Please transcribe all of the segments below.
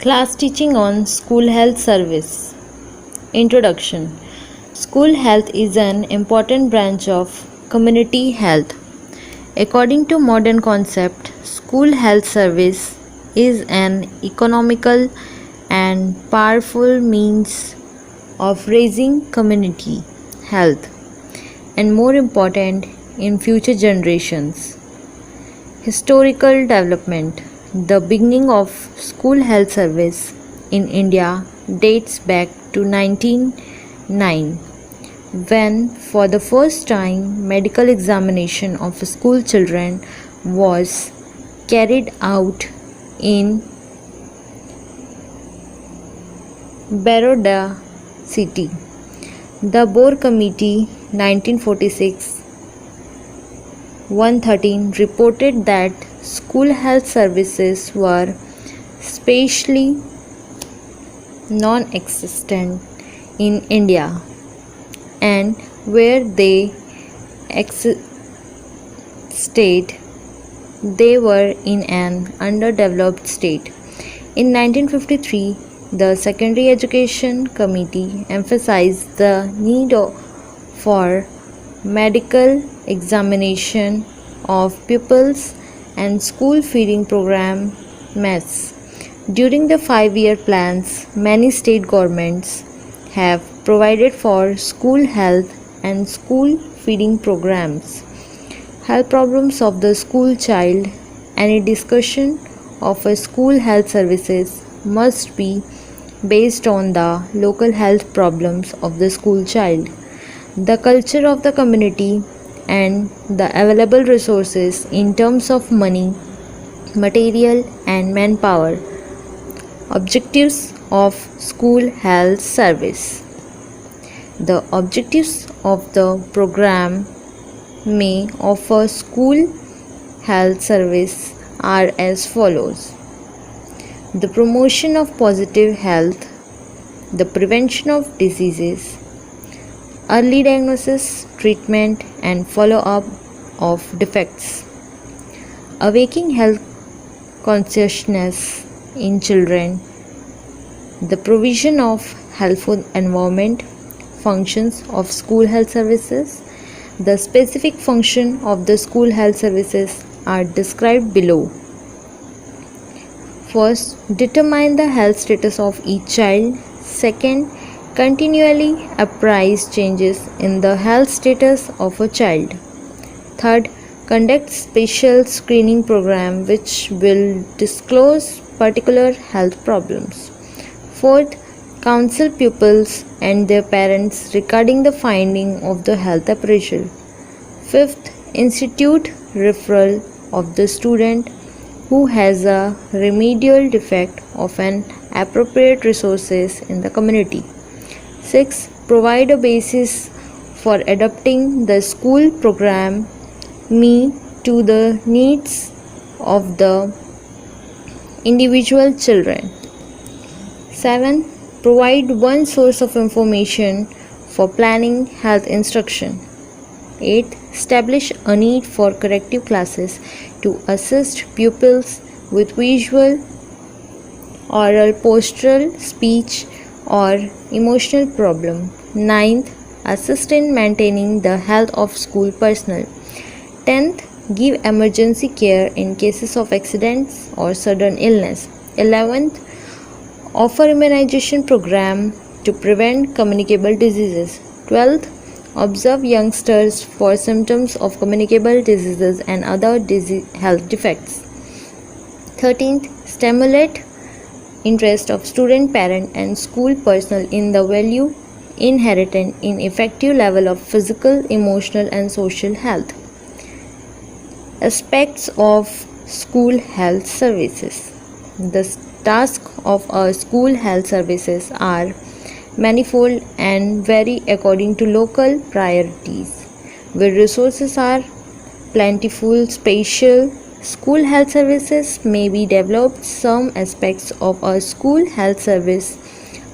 Class teaching on school health service. Introduction. School health is an important branch of community health. According to modern concept, school health service is an economical and powerful means of raising community health and more important in future generations. Historical development. The beginning of school health service in India dates back to 1909 when for the first time medical examination of school children was carried out in Baroda city. The Boer Committee 1946 113 reported that school health services were spatially non-existent in India and where they existed they were in an underdeveloped state. In 1953, the Secondary Education Committee emphasized the need for medical examination of pupils and school feeding program MES. During the 5-year plans, many state governments have provided for school health and school feeding programs. Health problems of the school child. Any discussion of a school health services must be based on the local health problems of the school child, the culture of the community, and the available resources in terms of money, material, and manpower. Objectives of school health service. The objectives of the program may offer school health service are as follows: the promotion of positive health, the prevention of diseases, early diagnosis, treatment, and follow up of defects, awakening health consciousness in children, the provision of healthful environment, functions of school health services. The specific function of the school health services are described below. First, determine the health status of each child. Second, continually apprise changes in the health status of a child. Third, conduct special screening program which will disclose particular health problems. Fourth, counsel pupils and their parents regarding the finding of the health appraisal. Fifth, institute referral of the student who has a remedial defect of an appropriate resources in the community. 6. Provide a basis for adapting the school program me to the needs of the individual children. 7. Provide one source of information for planning health instruction. 8. Establish a need for corrective classes to assist pupils with visual, oral, postural, speech, or emotional problem. 9th, assist in maintaining the health of school personnel. 10th, give emergency care in cases of accidents or sudden illness. 11th, offer immunization program to prevent communicable diseases. 12th, observe youngsters for symptoms of communicable diseases and other health defects. 13th, stimulate interest of student, parent, and school personnel in the value inherent in effective level of physical, emotional, and social health. Aspects of school health services. The tasks of our school health services are manifold and vary according to local priorities. Where resources are plentiful, spatial, school health services may be developed. Some aspects of a school health service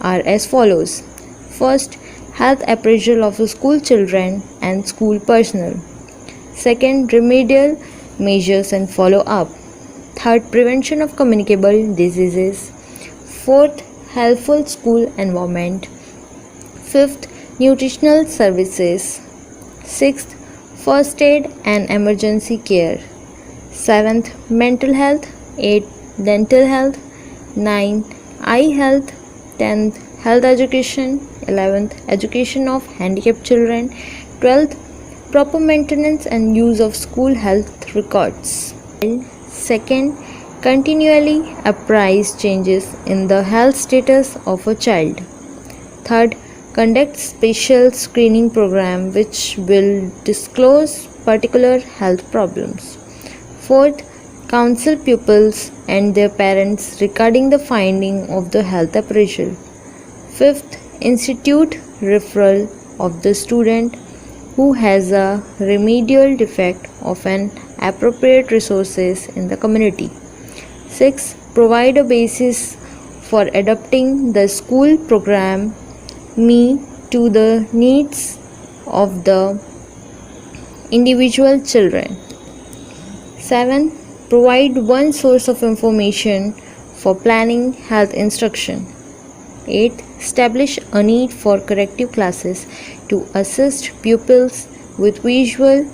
are as follows. First, health appraisal of the school children and school personnel. Second, remedial measures and follow up. Third, prevention of communicable diseases. Fourth, helpful school environment. Fifth, nutritional services. Sixth, first aid and emergency care. Seventh, mental health. Eighth, dental health. Ninth, eye health. 10th, health education. 11th, education of handicapped children. 12th, proper maintenance and use of school health records. Second, continually apprise changes in the health status of a child. Third, conduct special screening program which will disclose particular health problems. Fourth, counsel pupils and their parents regarding the finding of the health appraisal. Fifth, institute referral of the student who has a remedial defect of an appropriate resources in the community. Sixth, provide a basis for adapting the school program to the needs of the individual children. 7. Provide one source of information for planning health instruction. 8. Establish a need for corrective classes to assist pupils with visual,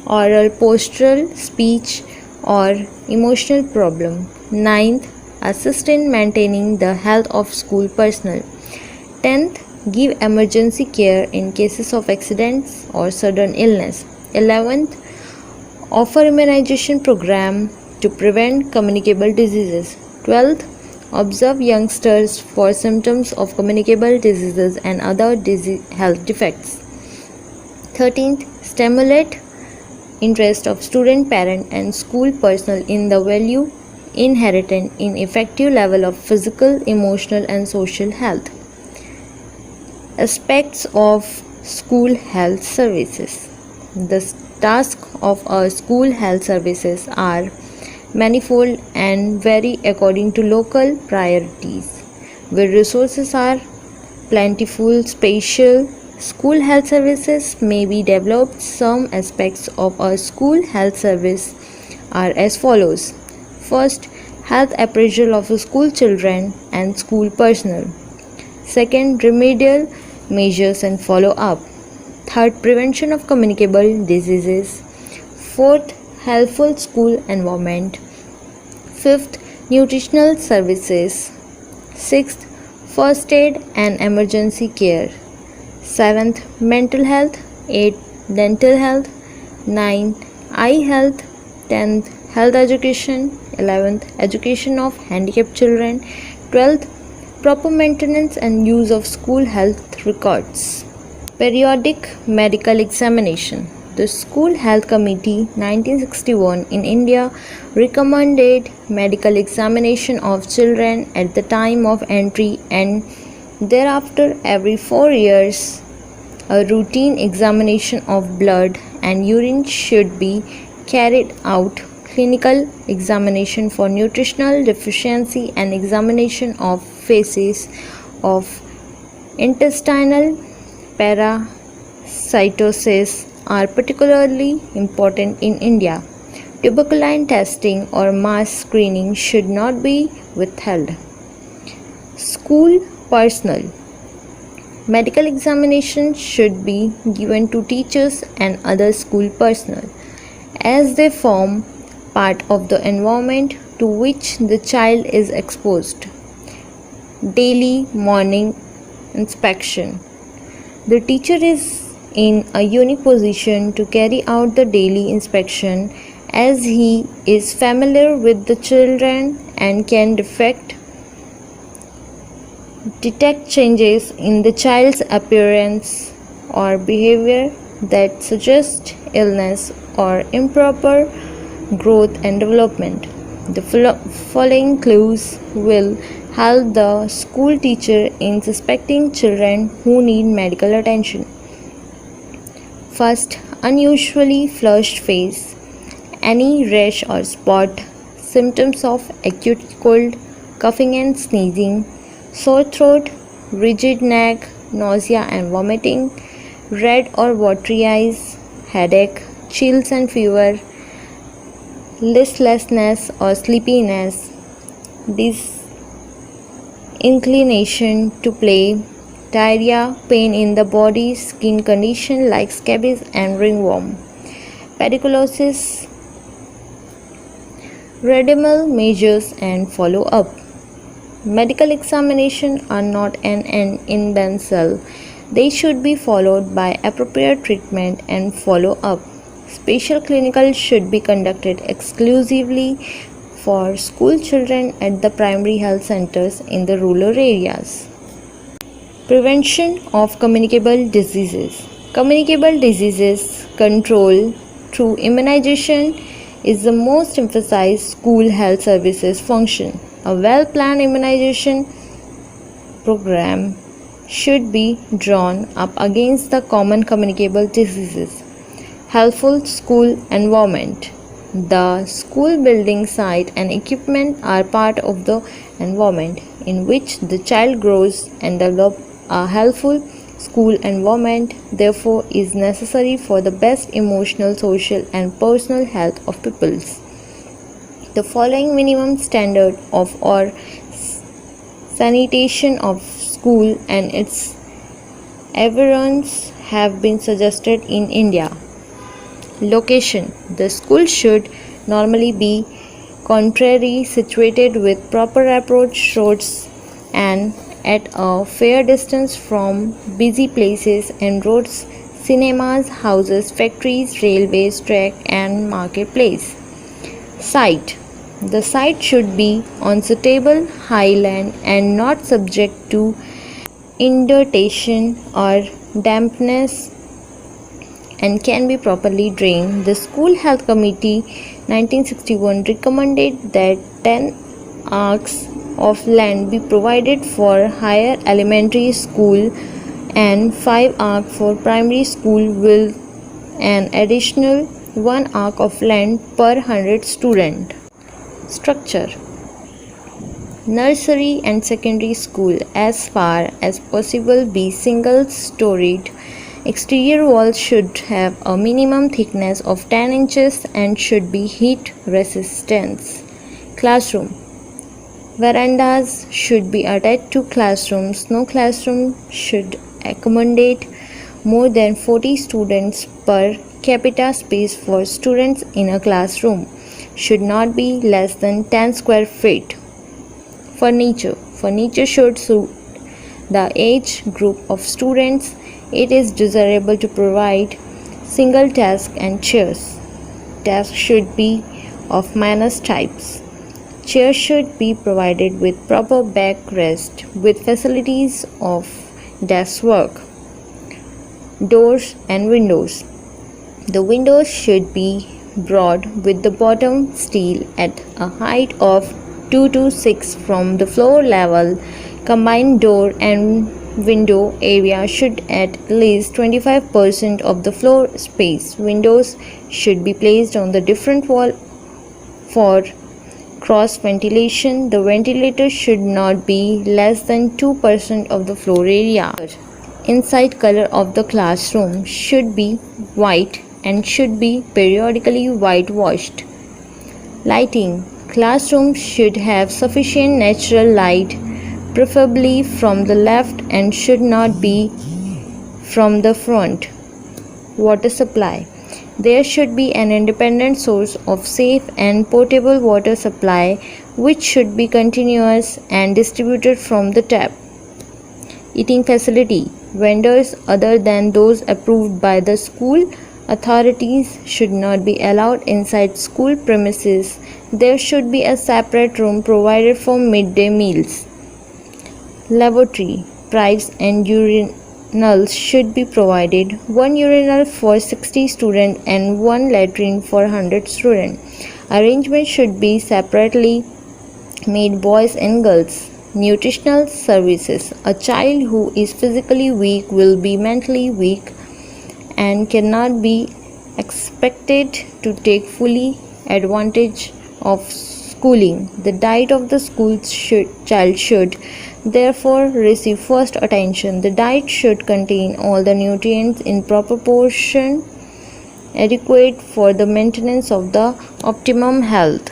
oral, postural, speech, or emotional problem. 9th, assist in maintaining the health of school personnel. 10th, give emergency care in cases of accidents or sudden illness. 11th, offer immunization program to prevent communicable diseases. 12th, observe youngsters for symptoms of communicable diseases and other health defects. 13th, stimulate interest of student, parent and school personnel in the value inherent in effective level of physical, emotional and social health. Aspects of school health services. The tasks of our school health services are manifold and vary according to local priorities. Where resources are plentiful, spatial, school health services may be developed. Some aspects of a school health service are as follows. First, health appraisal of school children and school personnel. Second, remedial measures and follow-up. Third, prevention of communicable diseases. Fourth, helpful school environment. Fifth, nutritional services. Sixth, first aid and emergency care. Seventh, mental health. Eighth, dental health. Ninth, eye health. 10th, health education. 11th, education of handicapped children. 12th, proper maintenance and use of school health records. Periodic medical examination. The School Health Committee 1961 in India recommended medical examination of children at the time of entry and thereafter every 4 years. A routine examination of blood and urine should be carried out. Clinical examination for nutritional deficiency and examination of phases of intestinal parasitosis are particularly important in India. Tuberculin testing or mass screening should not be withheld. School personnel. Medical examination should be given to teachers and other school personnel as they form part of the environment to which the child is exposed. Daily morning inspection. The teacher is in a unique position to carry out the daily inspection as he is familiar with the children and can detect changes in the child's appearance or behavior that suggest illness or improper growth and development. The following clues will help the school teacher in suspecting children who need medical attention. First, unusually flushed face, any rash or spot, symptoms of acute cold, coughing and sneezing, sore throat, rigid neck, nausea and vomiting, red or watery eyes, headache, chills and fever, listlessness or sleepiness, inclination to play, diarrhea, pain in the body, skin condition like scabies and ringworm, pediculosis, redemal measures and follow up. Medical examinations are not an end in themselves. They should be followed by appropriate treatment and follow up. Special clinicals should be conducted exclusively for school children at the primary health centers in the rural areas. Prevention of communicable diseases. Communicable diseases control through immunization is the most emphasized school health services function. A well-planned immunization program should be drawn up against the common communicable diseases. Helpful school environment. The school building site and equipment are part of the environment in which the child grows, and develop a helpful school environment therefore is necessary for the best emotional, social and personal health of pupils. The following minimum standard of or sanitation of school and its environs have been suggested in India. Location. The school should normally be contrary situated with proper approach roads and at a fair distance from busy places and roads, cinemas, houses, factories, railways, track and marketplace. Site. The site should be on suitable highland and not subject to inundation or dampness and can be properly drained. The School Health Committee 1961 recommended that 10 acres of land be provided for higher elementary school and 5 acres for primary school with an additional 1 acre of land per 100 students. Structure. Nursery and secondary school as far as possible be single-storied. Exterior walls should have a minimum thickness of 10 inches and should be heat resistant. Classroom. Verandas should be attached to classrooms. No classroom should accommodate more than 40 students per capita. Space for students in a classroom should not be less than 10 square feet. Furniture. Furniture should suit the age group of students. It is desirable to provide single desk and chairs. Desks should be of Manus types. Chairs should be provided with proper backrest with facilities of desk work. Doors and windows. The windows should be broad with the bottom steel at a height of 2 to 6 from the floor level. Combined door and window area should at least 25% of the floor space. Windows should be placed on the different wall for cross ventilation. The ventilator should not be less than 2% of the floor area. Inside color of the classroom should be white and should be periodically whitewashed. Lighting. Classrooms should have sufficient natural light, preferably from the left, and should not be from the front. Water supply. There should be an independent source of safe and potable water supply which should be continuous and distributed from the tap. Eating facility. Vendors other than those approved by the school authorities should not be allowed inside school premises. There should be a separate room provided for midday meals. Lavatory. Pipes and urinals should be provided. One urinal for 60 students and one latrine for 100 students. Arrangement should be separately made boys and girls. Nutritional services. A child who is physically weak will be mentally weak and cannot be expected to take fully advantage of schooling. The diet of the child should therefore receive first attention. The diet should contain all the nutrients in proper portion adequate for the maintenance of the optimum health.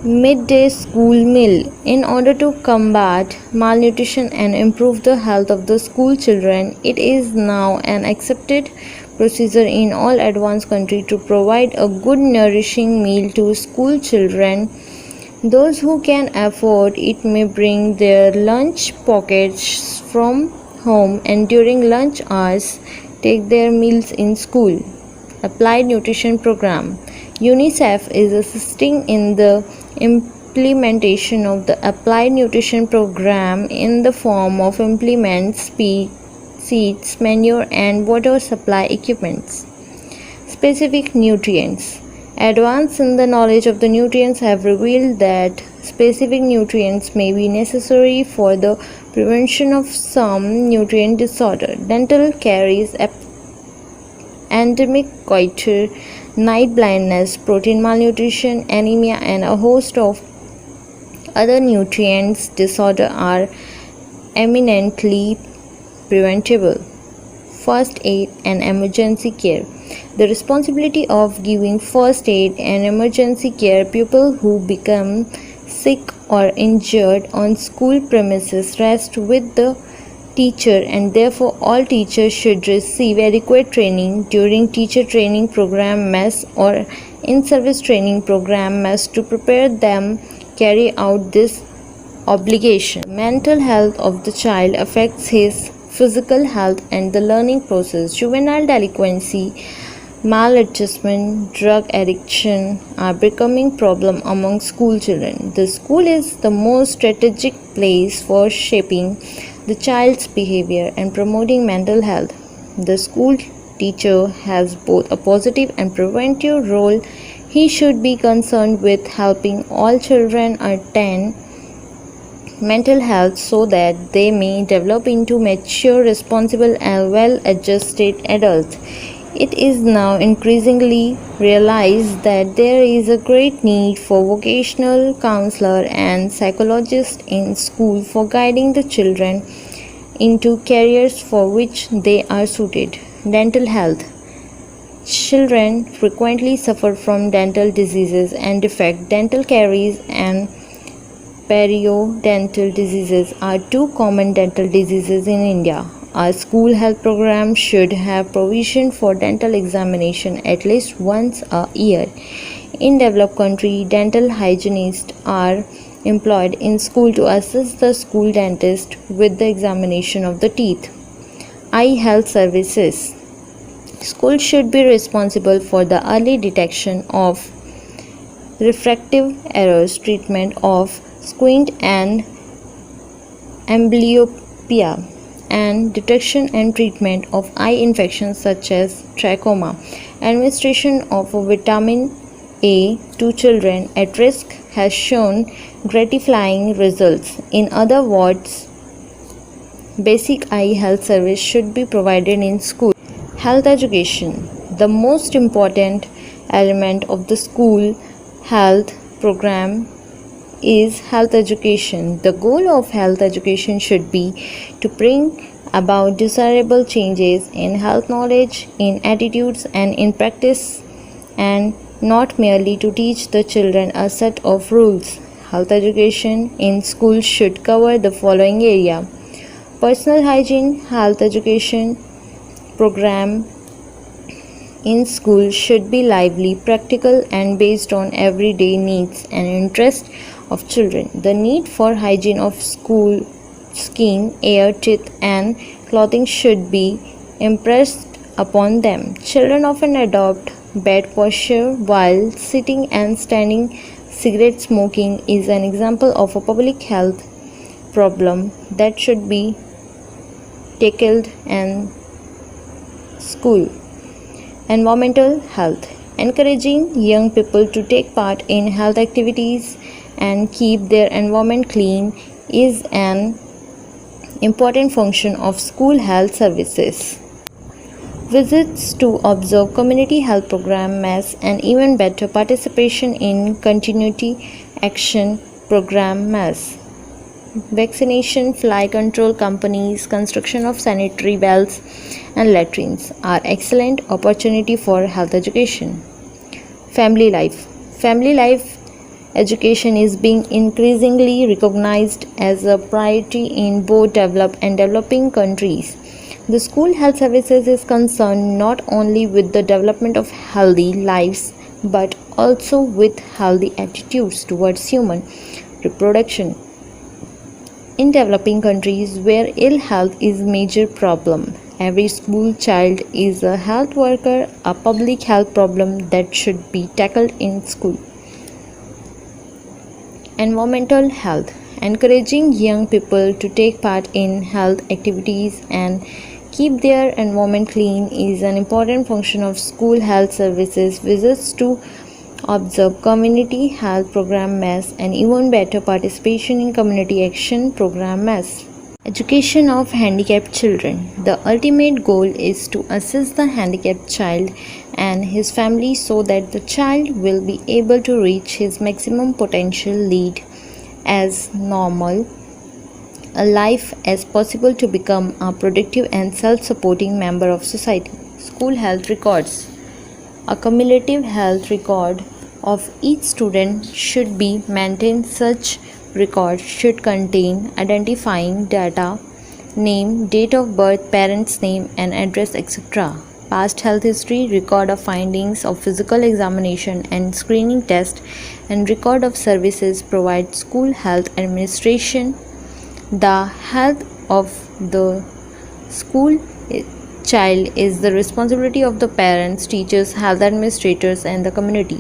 Midday school meal. In order to combat malnutrition and improve the health of the school children, it is now an accepted procedure in all advanced countries to provide a good nourishing meal to school children. Those who can afford it may bring their lunch pockets from home and during lunch hours take their meals in school. Applied Nutrition Program. UNICEF is assisting in the implementation of the Applied Nutrition Program in the form of implements, seeds, manure, and water supply equipments. Specific nutrients. Advances in the knowledge of the nutrients have revealed that specific nutrients may be necessary for the prevention of some nutrient disorder. Dental caries, endemic goiter, night blindness, protein malnutrition, anemia, and a host of other nutrients disorder are eminently preventable. First aid and emergency care. The responsibility of giving first aid and emergency care pupils who become sick or injured on school premises rests with the teacher, and therefore all teachers should receive adequate training during teacher training program mess or in-service training program mess to prepare them carry out this obligation. Mental health of the child affects his physical health and the learning process. Juvenile delinquency, maladjustment, drug addiction are becoming problem among school children. The school is the most strategic place for shaping the child's behavior and promoting mental health. The school teacher has both a positive and preventive role. He should be concerned with helping all children attain mental health so that they may develop into mature, responsible, and well adjusted adults. It is now increasingly realized that there is a great need for vocational counselor and psychologists in school for guiding the children into careers for which they are suited. Dental health. Children frequently suffer from dental diseases and defects. Dental caries and periodontal diseases are two common dental diseases in India. Our school health program should have provision for dental examination at least once a year. In developed countries, dental hygienists are employed in school to assist the school dentist with the examination of the teeth. Eye health services. Schools should be responsible for the early detection of refractive errors, treatment of squint and amblyopia, and detection and treatment of eye infections such as trachoma. Administration of vitamin A to children at risk has shown gratifying results. In other words, basic eye health service should be provided in school. Health education. The most important element of the school health program is health education. The goal of health education should be to bring about desirable changes in health knowledge, in attitudes, and in practice, and not merely to teach the children a set of rules. Health education in schools should cover the following area: personal hygiene. Health education program in school should be lively, practical, and based on everyday needs and interests of children. The need for hygiene of school skin, air, teeth, and clothing should be impressed upon them. Children often adopt bad posture while sitting and standing. Cigarette smoking is an example of a public health problem that should be tackled in school. Environmental health. Encouraging young people to take part in health activities and keep their environment clean is an important function of school health services. Visits to observe community health program mass and even better participation in continuity action program mass. Vaccination, fly control companies, construction of sanitary wells and latrines are excellent opportunity for health education. Family life. Family life Education is being increasingly recognized as a priority in both developed and developing countries. The school health services is concerned not only with the development of healthy lives but also with healthy attitudes towards human reproduction. In developing countries where ill health is a major problem, every school child is a health worker, a public health problem that should be tackled in school. Environmental health. Encouraging young people to take part in health activities and keep their environment clean is an important function of school health services. Visits to observe community health program MES and even better participation in community action program MES. Education of handicapped children. The ultimate goal is to assist the handicapped child and his family so that the child will be able to reach his maximum potential, lead as normal a life as possible to become a productive and self-supporting member of society. School health records. A cumulative health record of each student should be maintained. Such record should contain identifying data, name, date of birth, parents' name and address, etc. Past health history, record of findings of physical examination and screening test, and record of services provided. School health administration. The health of the school child is the responsibility of the parents, teachers, health administrators, and the community.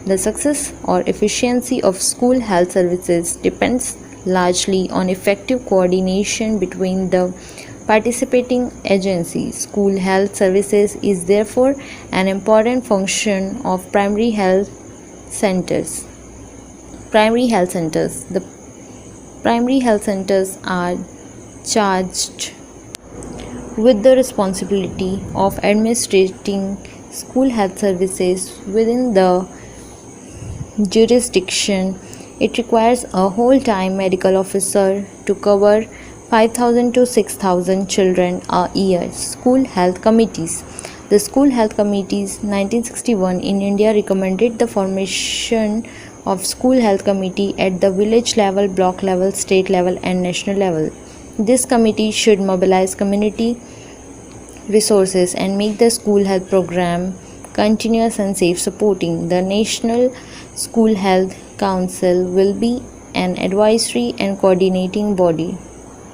The success or efficiency of school health services depends largely on effective coordination between the participating agencies. School health services is therefore an important function of primary health centers. Primary health centers. The primary health centers are charged with the responsibility of administrating school health services within the jurisdiction. It requires a whole-time medical officer to cover 5,000 to 6,000 children a year. School health committees. The School Health Committees 1961 in India recommended the formation of school health committee at the village level, block level, state level and national level. This committee should mobilize community resources and make the school health program continuous and safe. Supporting the National School Health Council will be an advisory and coordinating body.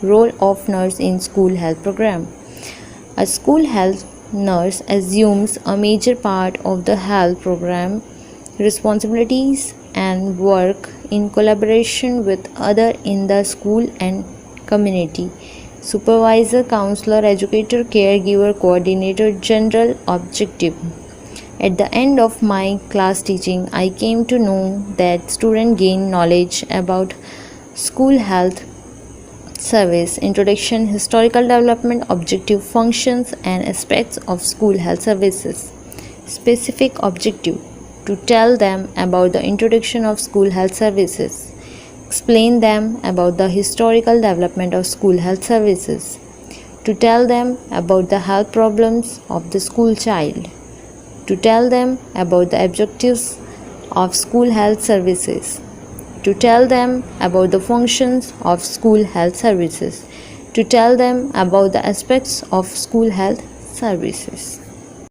Role of nurse in school health program. A school health nurse assumes a major part of the health program responsibilities and work in collaboration with others in the school and community. Supervisor, counselor, educator, caregiver, coordinator, general objective. At the end of my class teaching, I came to know that students gain knowledge about school health service, introduction, historical development, objective functions and aspects of school health services. Specific objective: to tell them about the introduction of school health services, explain them about the historical development of school health services, to tell them about the health problems of the school child, to tell them about the objectives of school health services, to tell them about the functions of school health services, to tell them about the aspects of school health services.